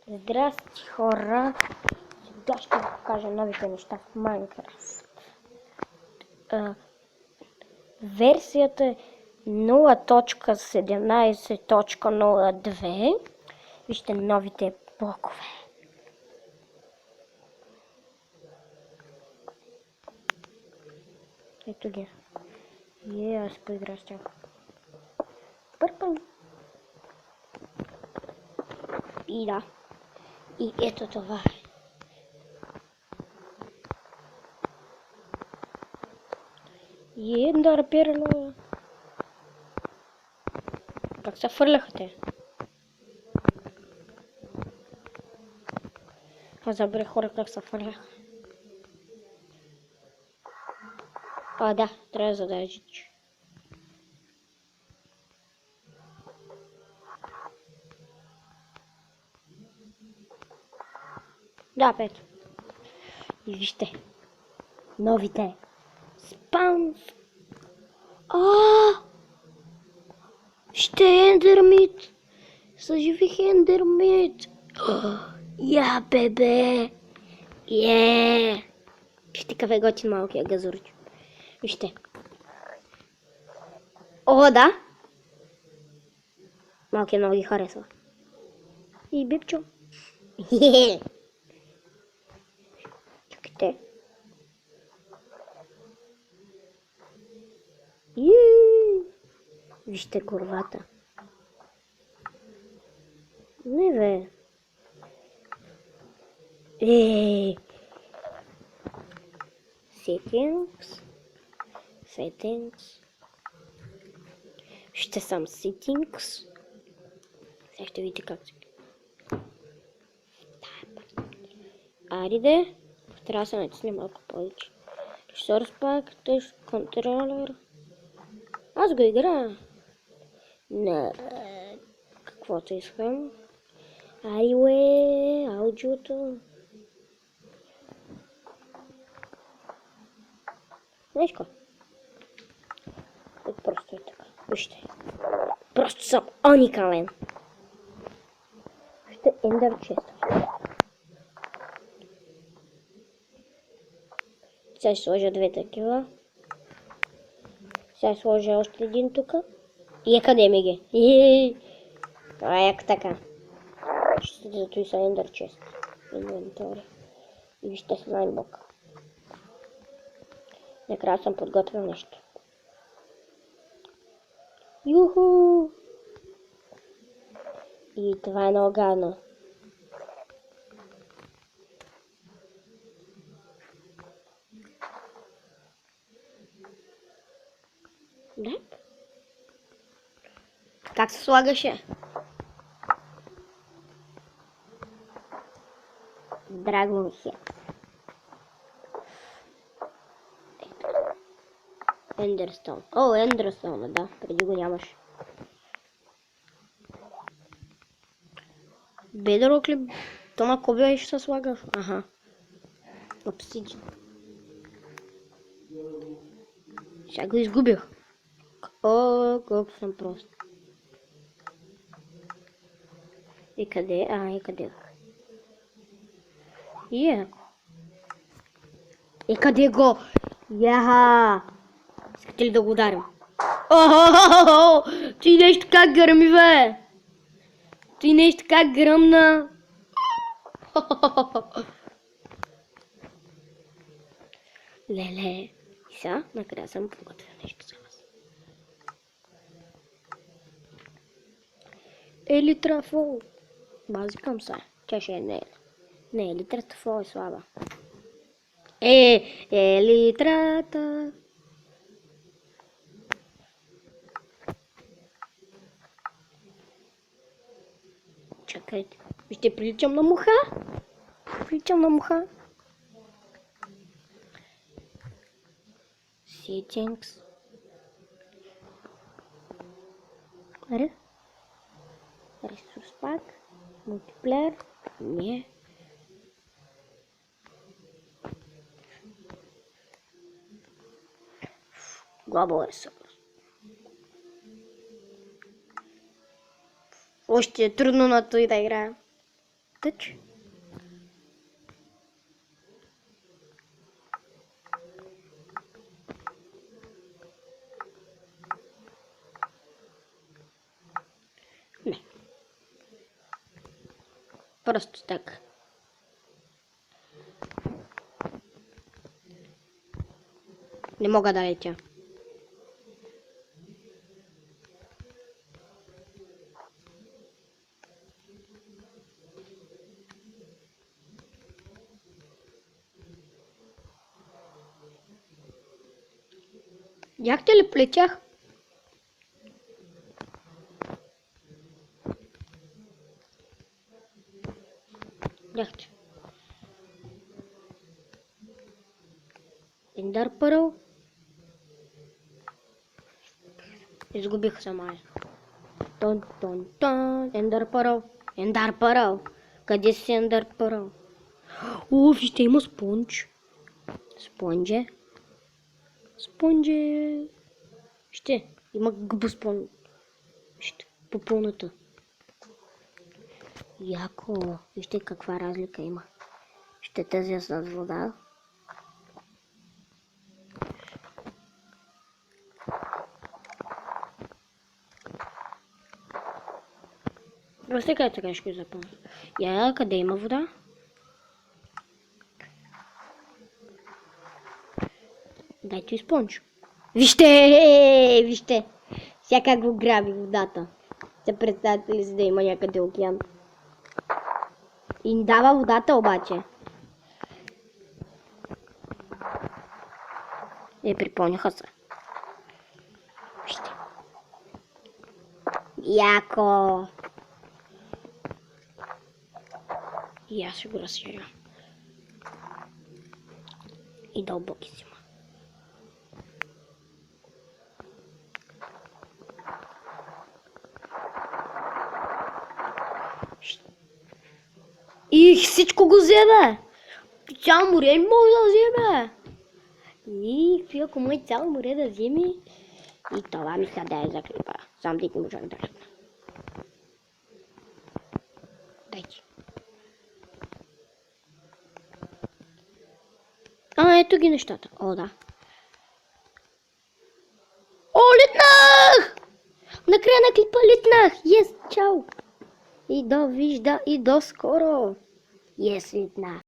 Здрасти, хора! Сега ще ви покажа новите неща в Майнкрафт. Версията е 0.17.02. Вижте новите блокове. Ето ги. Аз поиграя с тях. Пърпъл. И да. И ето това. И да рапирано. Как се фърляха те? Аз забрах хора как се фърляха. Да, трябва да задържиш. Да, пето. И вижте. Новите. Спаунс. Ще ендермит. Съживих ендермит. Я, бебе. Вижте какъв готин малкия газурчо. Вижте. Да. Малкият много ги харесва. И бипчо. Чакайте. Вижте курвата. Не бе. Settings. Ще съм settings. Сега ще видите как се. Айде. Трябва да се натисне малко повече. Resource Pack, Touch Controller. Аз го играя. На каквото искам. Аудиото. Знаеш какво? Просто е така. Вижте. Просто съм уникален. Вижте Ender Chest. Сега ще сложа две такива. Сега ще сложа още един тук. И къде ми ги? Това е така. Ще зато и са Ender Chest. Инвентори. И вижте слаймбок. Накрая съм подготвил нещо. Юху! И това е много гадно. Да? Как се слагаше? Dragon Head. Ендерстоун. Ендерстоун, да. Преди го нямаш. Бедрок ли? То на кобя ще се слагаш? Аха. Обсидиан. Сега го изгубих. Колко съм прост. И къде? И къде? И къде го? Искате ли да го ударим? Ти нещо как гърми, бе! Ти нещо как гръмна! Леле! И сега, накрая съм подготвил нещо за вас. Елитрафол! Базикам се. Тя ще е не, елитрафол е слаба. Елитрата! Чакайте. Вижте, приличам на муха. Settings. Resource Pack. Multiplayer. Не. Global Resource. Още е трудно на той да играя. Тъч. Не. Просто так. Не мога да летя. Яхте ли полетях? Яхте. Ендър Пърл. Изгубих сама. Тон. Ендър Пърл. Ендър Пърл. Къде си Ендър Пърл? О, вижте, има спонж. Спонже. Вижте, има гъба спонж. Вижте, по пълната. Яко. Вижте каква разлика има. Ще тази с вода. Просто така ще го запомня. Я, къде има вода? Дайте и спонж. Вижте! Сега го граби водата. Се представете ли си да има някъде океан? И дава водата обаче. Припомняха се. Вижте. Яко! И аз ще го разширя. И дълбоки си. И всичко го вземе! Цяло море може да вземе! И ако мой цяло море да вземе, и това мисля да е за клипа. Сам дик не можах да решна. Дайте. Ето ги нещата. О, да. О, летнах! Накрая на клипа летнах! Чао! И до вижда, и до скоро! Летнах.